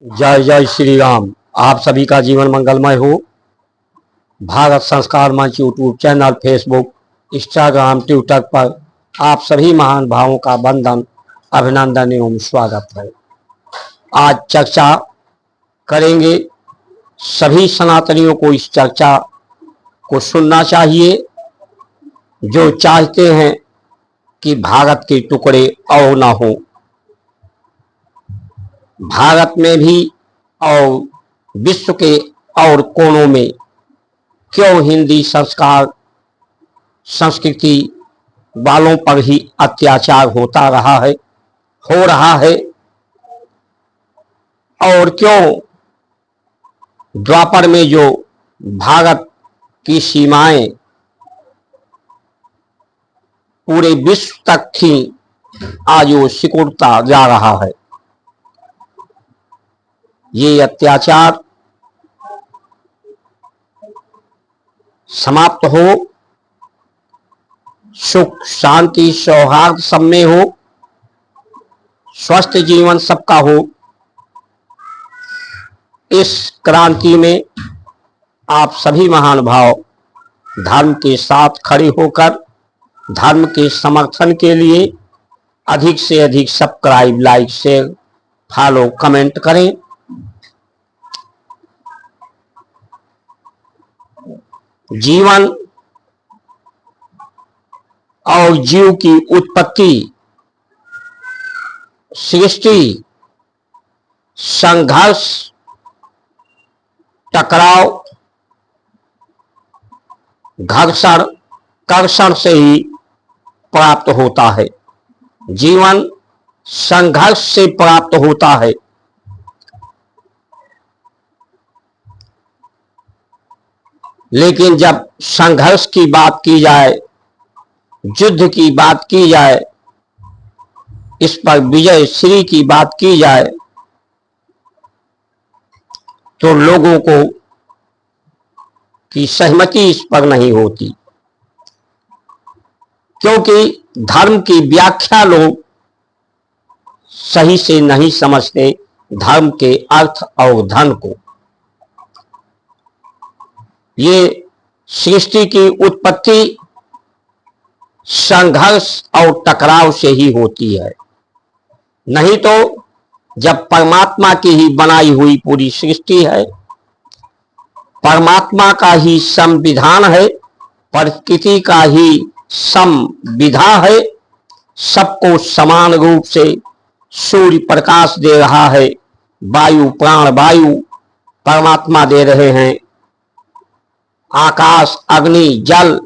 जय जय श्री राम। आप सभी का जीवन मंगलमय हो। भारत संस्कार मंच YouTube channel, Facebook, Instagram, Twitter पर आप सभी महान भावों का वंदन, अभिनंदन एवं स्वागत है। आज चर्चा करेंगे। सभी सनातनियों को इस चर्चा को सुनना चाहिए, जो चाहते हैं कि भारत के टुकड़े और ना हो। भारत में भी और विश्व के और कोनों में क्यों हिंदी संस्कार संस्कृति वालों पर ही अत्याचार होता रहा है, हो रहा है, और क्यों द्वापर में जो भारत की सीमाएं पूरे विश्व तक थी, आज वो सिकुड़ता जा रहा है। ये अत्याचार समाप्त हो, सुख शांति सौहार्द सब में हो, स्वस्थ जीवन सबका हो। इस क्रांति में आप सभी महान भाव धर्म के साथ खड़े होकर धर्म के समर्थन के लिए अधिक से अधिक subscribe, like, share, follow, comment करें। जीवन और जीव की उत्पत्ति, सृष्टि, संघर्ष, टकराव, घर्षण, कर्षण से ही प्राप्त होता है। जीवन संघर्ष से प्राप्त होता है। लेकिन जब संघर्ष की बात की जाए, युद्ध की बात की जाए, इस पर विजय श्री की बात की जाए, तो लोगों को की सहमति इस पर नहीं होती, क्योंकि धर्म की व्याख्या लोग सही से नहीं समझते, धर्म के अर्थ और धन को। ये सृष्टि की उत्पत्ति संघर्ष और टकराव से ही होती है। नहीं तो जब परमात्मा की ही बनाई हुई पूरी सृष्टि है, परमात्मा का ही संविधान है, प्रकृति का ही संविधा है, सबको समान रूप से सूर्य प्रकाश दे रहा है, वायु प्राण वायु परमात्मा दे रहे हैं, आकाश अग्नि जल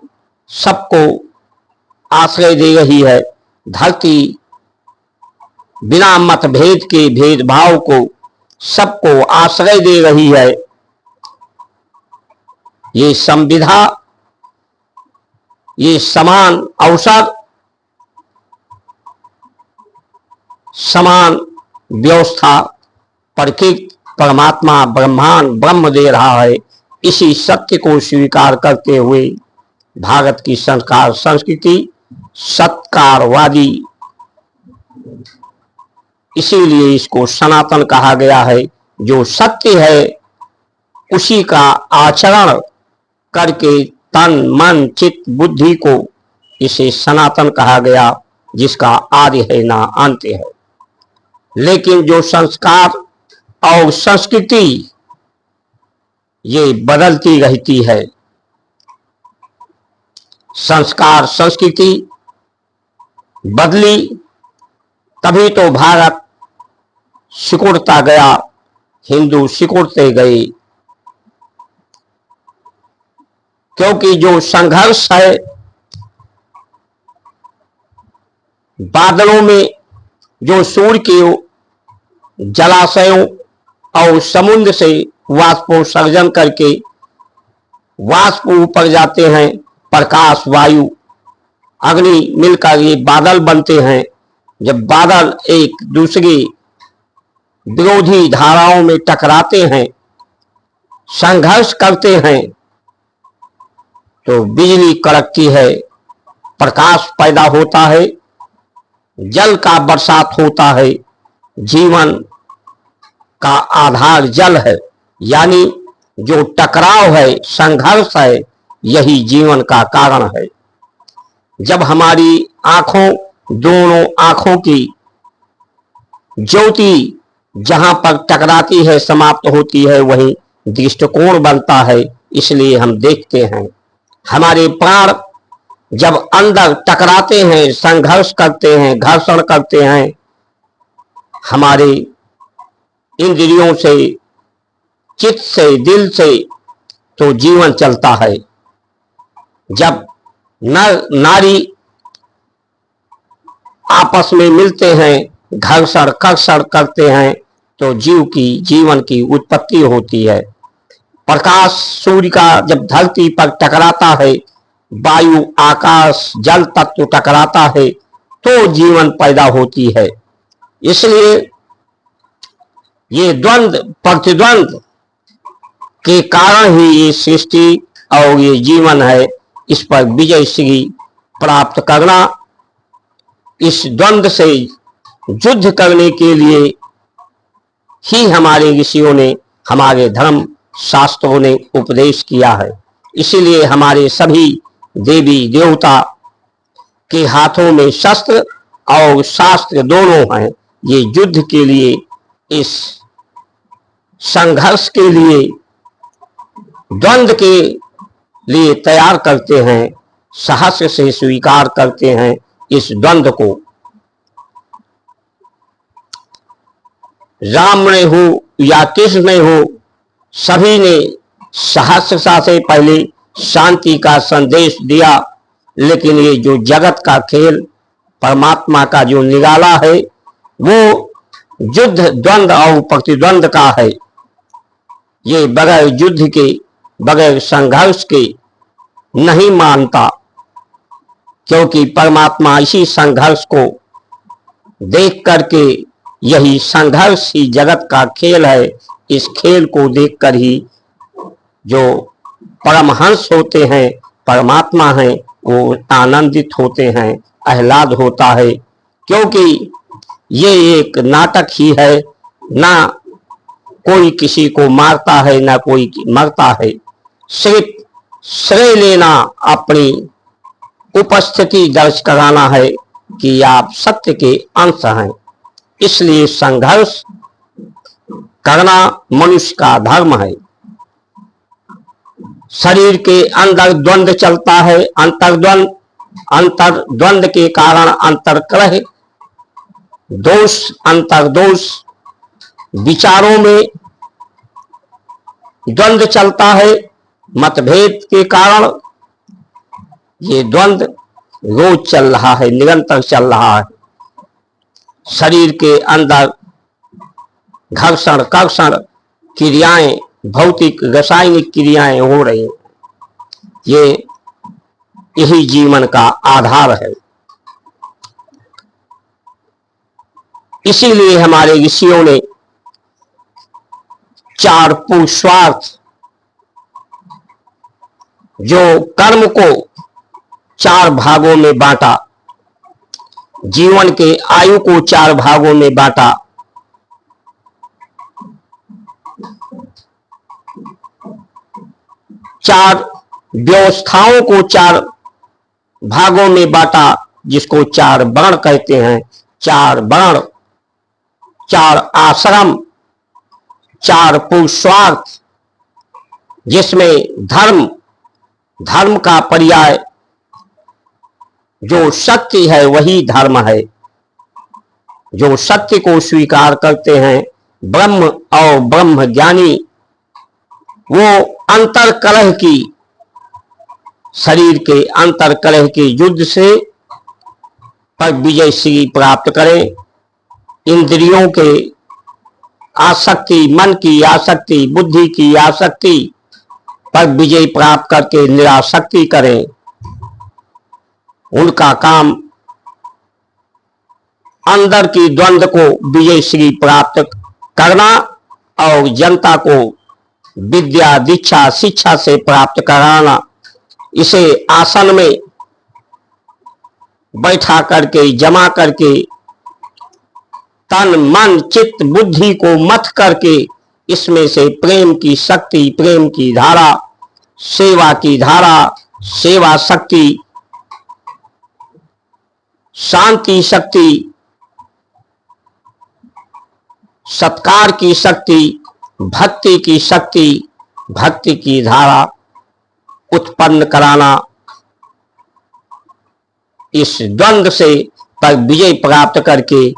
सबको आश्रय दे रही है, धरती बिना मतभेद के भेदभाव को सबको आश्रय दे रही है। ये संविधा, ये समान अवसर, समान व्यवस्था प्रकृति परमात्मा ब्रह्मांड ब्रह्म दे रहा है। इसी सत्य को स्वीकार करते हुए भारत की संस्कार संस्कृति सत्कारवादी, इसीलिए इसको सनातन कहा गया है। जो सत्य है उसी का आचरण करके तन मन चित्त बुद्धि को इसे सनातन कहा गया, जिसका आदि है ना अंत है। लेकिन जो संस्कार और संस्कृति ये बदलती रहती है, संस्कार संस्कृति बदली तभी तो भारत सिकुड़ता गया, हिंदू सिकुड़ते गए। क्योंकि जो संघर्ष है, बादलों में जो सूर्य के जलाशयों और समुद्र से वाष्पोत्सर्जन करके वाष्प ऊपर जाते हैं, प्रकाश वायु अग्नि मिलकर ये बादल बनते हैं। जब बादल एक दूसरे विरोधी धाराओं में टकराते हैं, संघर्ष करते हैं, तो बिजली कड़कती है, प्रकाश पैदा होता है, जल का बरसात होता है, जीवन का आधार जल है, यानी जो टकराव है, संघर्ष है, यही जीवन का कारण है। जब हमारी आंखों, दोनों आंखों की ज्योति जहां पर टकराती है, समाप्त होती है, वही दृष्टिकोण बनता है। इसलिए हम देखते हैं हमारे प्राण जब अंदर टकराते हैं, संघर्ष करते हैं, घर्षण करते हैं हमारे इंद्रियों से, चित्त से, दिल से, तो जीवन चलता है। जब नर नारी आपस में मिलते हैं, घर्षण कर्षण करते हैं, तो जीवन की उत्पत्ति होती है। प्रकाश सूर्य का जब धरती पर टकराता है, वायु, आकाश, जल तत्व टकराता है, तो जीवन पैदा होती है। इसलिए ये द्वंद्व प्रतिद्वंद के कारण ही ये सृष्टि और ये जीवन है। इस पर विजय श्री प्राप्त करना, इस द्वंद्व से युद्ध करने के लिए ही हमारे ऋषियों ने, हमारे धर्म शास्त्रों ने उपदेश किया है। इसीलिए हमारे सभी देवी देवता के हाथों में शस्त्र और शास्त्र दोनों हैं। ये युद्ध के लिए, इस संघर्ष के लिए, द्वंद्व के लिए तैयार करते हैं, साहस से स्वीकार करते हैं इस द्वंद्व को। राम ने हो या कृष्ण ने हो, सभी ने सहस्रता से पहले शांति का संदेश दिया। लेकिन ये जो जगत का खेल, परमात्मा का जो निराला है, वो युद्ध, द्वंद्व और प्रतिद्वंद का है। ये बगैर युद्ध के, बगैर संघर्ष के नहीं मानता, क्योंकि परमात्मा इसी संघर्ष को देख करके, यही संघर्ष ही जगत का खेल है, इस खेल को देखकर ही जो परमहंस होते हैं, परमात्मा हैं, वो आनंदित होते हैं, आह्लाद होता है। क्योंकि ये एक नाटक ही है, ना कोई किसी को मारता है, ना कोई मरता है। सिर्फ श्रेय लेना, अपनी उपस्थिति दर्ज कराना है कि आप सत्य के अंश हैं। इसलिए संघर्ष करना मनुष्य का धर्म है। शरीर के अंदर द्वंद्व चलता है, अंतर्द्वंद, अंतर्द्वंद के कारण अंतर्कलह, दोष, अंतर्दोष, विचारों में द्वंद्व चलता है। मतभेद के कारण ये द्वंद्व रोज चल रहा है, निरंतर चल रहा है। शरीर के अंदर घर्षण कर्षण क्रियाएं, भौतिक रासायनिक क्रियाएं हो रही हैं। यही जीवन का आधार है। इसीलिए हमारे ऋषियों ने 4 पुरुषार्थ, जो कर्म को 4 भागों में बांटा, जीवन के आयु को 4 भागों में बांटा, चार व्यवस्थाओं को 4 भागों में बांटा, जिसको 4 वर्ण कहते हैं। 4 वर्ण, 4 आश्रम, 4 पुरुषार्थ, जिसमें धर्म, धर्म का पर्याय जो सत्य है वही धर्म है। जो सत्य को स्वीकार करते हैं, ब्रह्म और ब्रह्म ज्ञानी, वो अंतर कलह की, शरीर के अंतर कलह के युद्ध से पर विजय श्री प्राप्त करें। इंद्रियों के आसक्ति, मन की आसक्ति, बुद्धि की आसक्ति पर विजय प्राप्त करके निरासक्ति करें। उनका काम अंदर की द्वंद्व को विजय श्री प्राप्त करना और जनता को विद्या, दीक्षा, शिक्षा से प्राप्त कराना। इसे आसन में बैठा करके, जमा करके तन मन चित्त बुद्धि को मथ करके इसमें से प्रेम की शक्ति, प्रेम की धारा, सेवा की धारा, सेवा शक्ति, शांति शक्ति, सत्कार की शक्ति, भक्ति की शक्ति, भक्ति की धारा उत्पन्न कराना, इस द्वंद्व से पर विजय प्राप्त करके,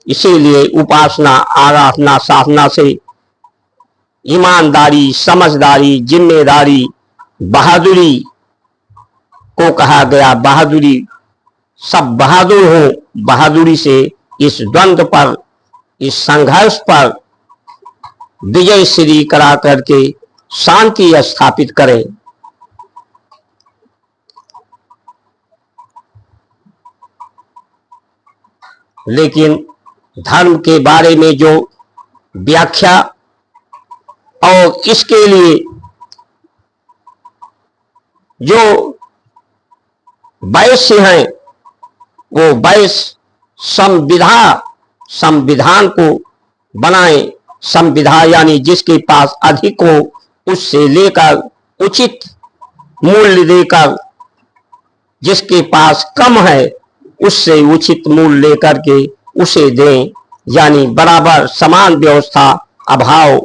इसीलिए उपासना, आराधना, साधना से ईमानदारी, समझदारी, जिम्मेदारी, बहादुरी को कहा गया। बहादुरी, सब बहादुर हो, बहादुरी से इस द्वंद्व पर, इस संघर्ष पर विजय श्री करा करके शांति स्थापित करें। लेकिन धर्म के बारे में जो व्याख्या और इसके लिए जो वैश्य हैं, वो वैश्य संविधान को बनाए। संविधान यानी जिसके पास अधिक हो उससे लेकर उचित मूल्य देकर, जिसके पास कम है उससे उचित मूल्य लेकर के उसे दें, यानी बराबर समान व्यवस्था, अभाव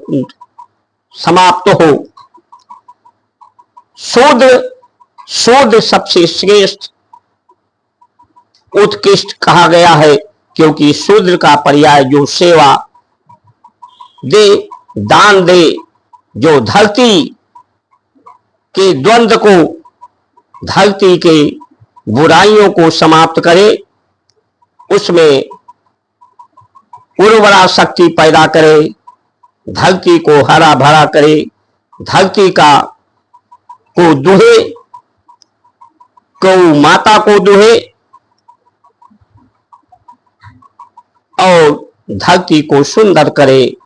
समाप्त हो। शूद्र सबसे श्रेष्ठ, उत्कृष्ट कहा गया है, क्योंकि शूद्र का पर्याय जो सेवा दे, दान दे, जो धरती के द्वंद्व को, धरती के बुराइयों को समाप्त करे, उसमें उर्वरा शक्ति पैदा करे, धरती को हरा भरा करे, धरती को दुहे, गौ माता को दुहे और धरती को सुंदर करे,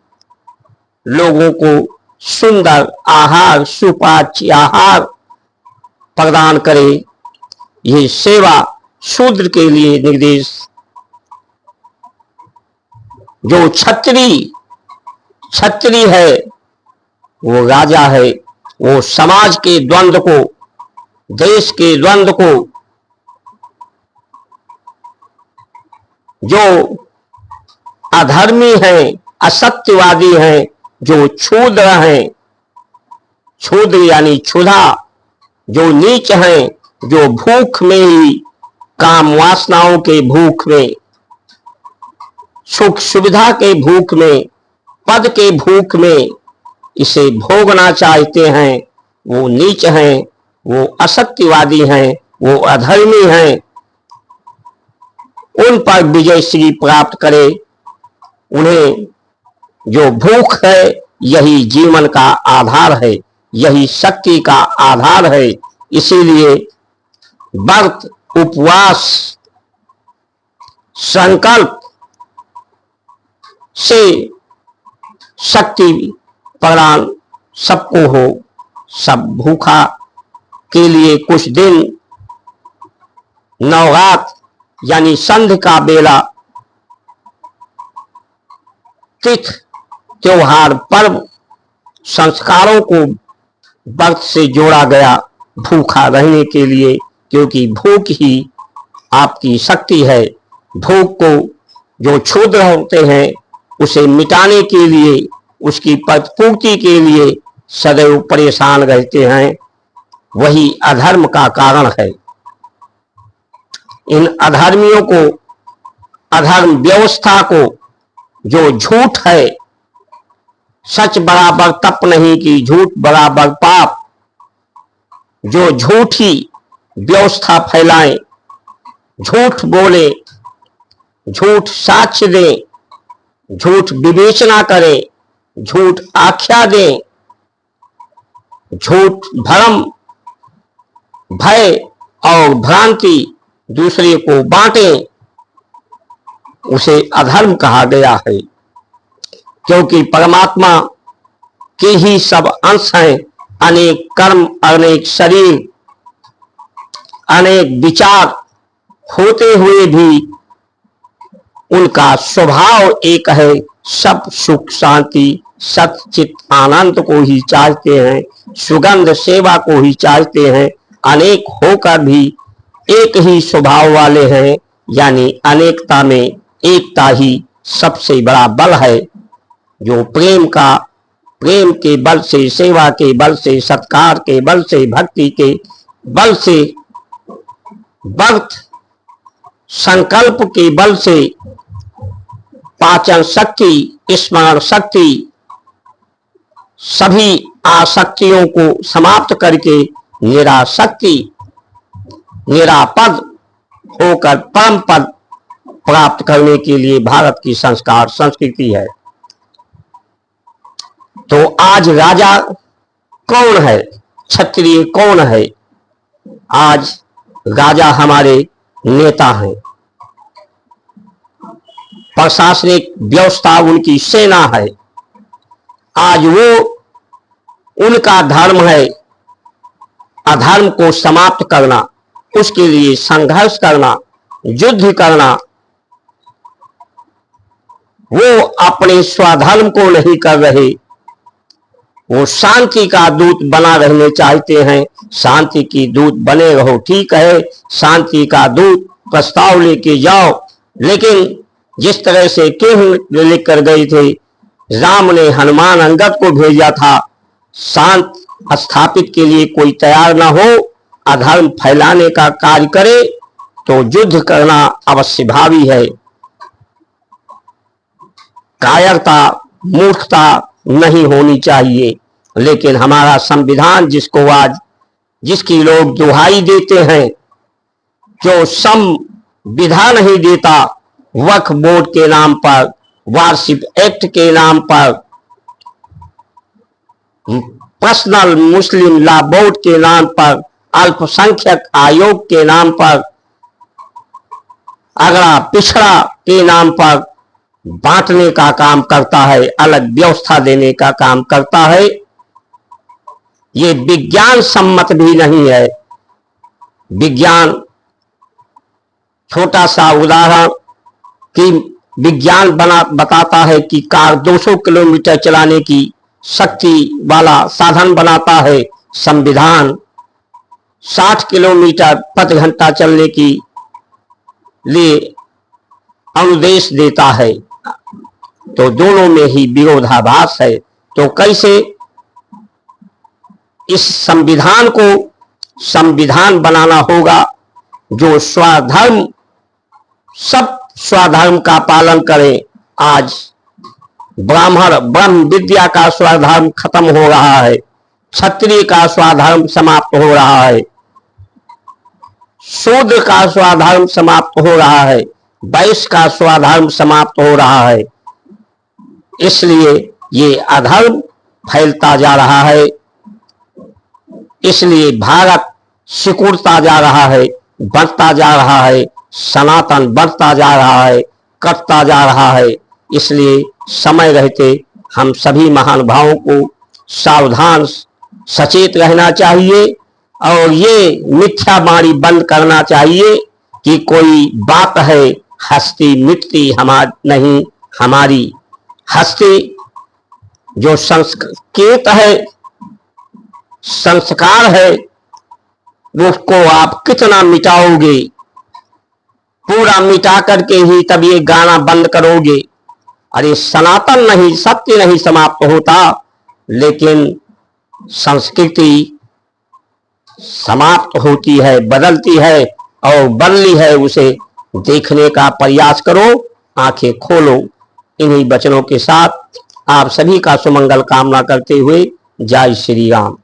लोगों को सुंदर आहार, सुपाच्य आहार प्रदान करे। ये सेवा शूद्र के लिए निर्देश। जो क्षत्रिय है वो राजा है, वो समाज के द्वंद्व को, देश के द्वंद्व को, जो अधर्मी हैं, असत्यवादी हैं, जो क्षुद्र हैं, क्षुद्र यानी क्षुधा, जो नीच हैं, जो भूख में ही, काम वासनाओं के भूख में, सुख सुविधा के भूख में, पद के भूख में इसे भोगना चाहते हैं, वो नीच हैं, वो असत्यवादी हैं, वो अधर्मी हैं। उन पर विजय श्री प्राप्त करे। उन्हें जो भूख है यही जीवन का आधार है, यही शक्ति का आधार है। इसीलिए व्रत, उपवास, संकल्प से शक्ति प्रदान सबको हो। सब भूखा के लिए कुछ दिन नवरात यानी संध्या का बेला, तिथ, त्योहार, पर्व, संस्कारों को व्रत से जोड़ा गया भूखा रहने के लिए, क्योंकि भूख ही आपकी शक्ति है। भूख को जो क्षुद्र होते हैं उसे मिटाने के लिए, उसकी प्रतिपूर्ति के लिए सदैव परेशान रहते हैं, वही अधर्म का कारण है। इन अधर्मियों को, अधर्म व्यवस्था को, जो झूठ है, सच बराबर तप नहीं की झूठ बराबर पाप, जो झूठी व्यवस्था फैलाए, झूठ बोले, झूठ साक्ष्य दे, झूठ विवेचना करे, झूठ आख्या दे, झूठ भ्रम, भय और भ्रांति दूसरे को बांटे, उसे अधर्म कहा गया है। क्योंकि परमात्मा के ही सब अंश हैं। अनेक कर्म, अनेक शरीर, अनेक विचार होते हुए भी उनका स्वभाव एक है, सब सुख शांति सचित आनंद को ही चाहते हैं, सुगंध सेवा को ही चाहते हैं। अनेक होकर भी एक ही स्वभाव वाले हैं, यानी अनेकता में एकता ही सबसे बड़ा बल है। जो प्रेम के बल से, सेवा के बल से, सत्कार के बल से, भक्ति के बल से, व्रत संकल्प के बल से, पाचन शक्ति, स्मरण शक्ति, सभी आसक्तियों को समाप्त करके निराशक्ति, निरापद होकर परम पद प्राप्त करने के लिए भारत की संस्कार संस्कृति है। तो आज राजा कौन है, क्षत्रिय कौन है? आज राजा हमारे नेता हैं, प्रशासनिक व्यवस्था उनकी सेना है। आज वो उनका धर्म है अधर्म को समाप्त करना, उसके लिए संघर्ष करना, युद्ध करना। वो अपने स्वधर्म को नहीं कर रहे, वो शांति का दूत बना रहने चाहते हैं। शांति की दूत बने रहो, ठीक है, शांति का दूत प्रस्ताव लेके जाओ, लेकिन जिस तरह से केहू लेकर गए थे, राम ने हनुमान अंगद को भेजा था, शांत स्थापित के लिए कोई तैयार ना हो, अधर्म फैलाने का कार्य करे तो युद्ध करना अवश्य भावी है। कायरता, मूर्खता नहीं होनी चाहिए। लेकिन हमारा संविधान जिसकी लोग दुहाई देते हैं, जो संविधान नहीं देता, वक्फ बोर्ड के नाम पर, वार्षिक एक्ट के नाम पर, पर्सनल मुस्लिम लॉ बोर्ड के नाम पर, अल्पसंख्यक आयोग के नाम पर, अगड़ा पिछड़ा के नाम पर बांटने का काम करता है, अलग व्यवस्था देने का काम करता है। ये विज्ञान सम्मत भी नहीं है। विज्ञान, छोटा सा उदाहरण कि विज्ञान बताता है कि कार 200 किलोमीटर चलाने की शक्ति वाला साधन बनाता है। संविधान 60 किलोमीटर प्रति घंटा चलने की लिए अनुदेश देता है। तो दोनों में ही विरोधाभास है। तो कैसे इस संविधान को संविधान बनाना होगा जो स्वधर्म, सब स्वधर्म का पालन करे। आज ब्रह्म विद्या का स्वधर्म खत्म हो रहा है, क्षत्रिय का स्वधर्म समाप्त हो रहा है, शूद्र का स्वधर्म समाप्त हो रहा है, वैश्य का स्वधर्म समाप्त हो रहा है। इसलिए ये अधर्म फैलता जा रहा है। इसलिए भारत सिकुड़ता जा रहा है, बढ़ता जा रहा है, सनातन बढ़ता जा रहा है, कटता जा रहा है। इसलिए समय रहते हम सभी महानुभावों को सावधान सचेत रहना चाहिए और ये मिथ्या वाणी बंद करना चाहिए कि कोई बात है हस्ती मिटती नहीं, हमारी हस्ती जो संस्कृत है, संस्कार है, उसको आप कितना मिटाओगे? पूरा मिटा करके ही तब ये गाना बंद करोगे। अरे सनातन नहीं, सत्य नहीं समाप्त होता, लेकिन संस्कृति समाप्त होती है, बदलती है और बदली है। उसे देखने का प्रयास करो, आंखें खोलो। इन्हीं वचनों के साथ आप सभी का सुमंगल कामना करते हुए जय श्री राम।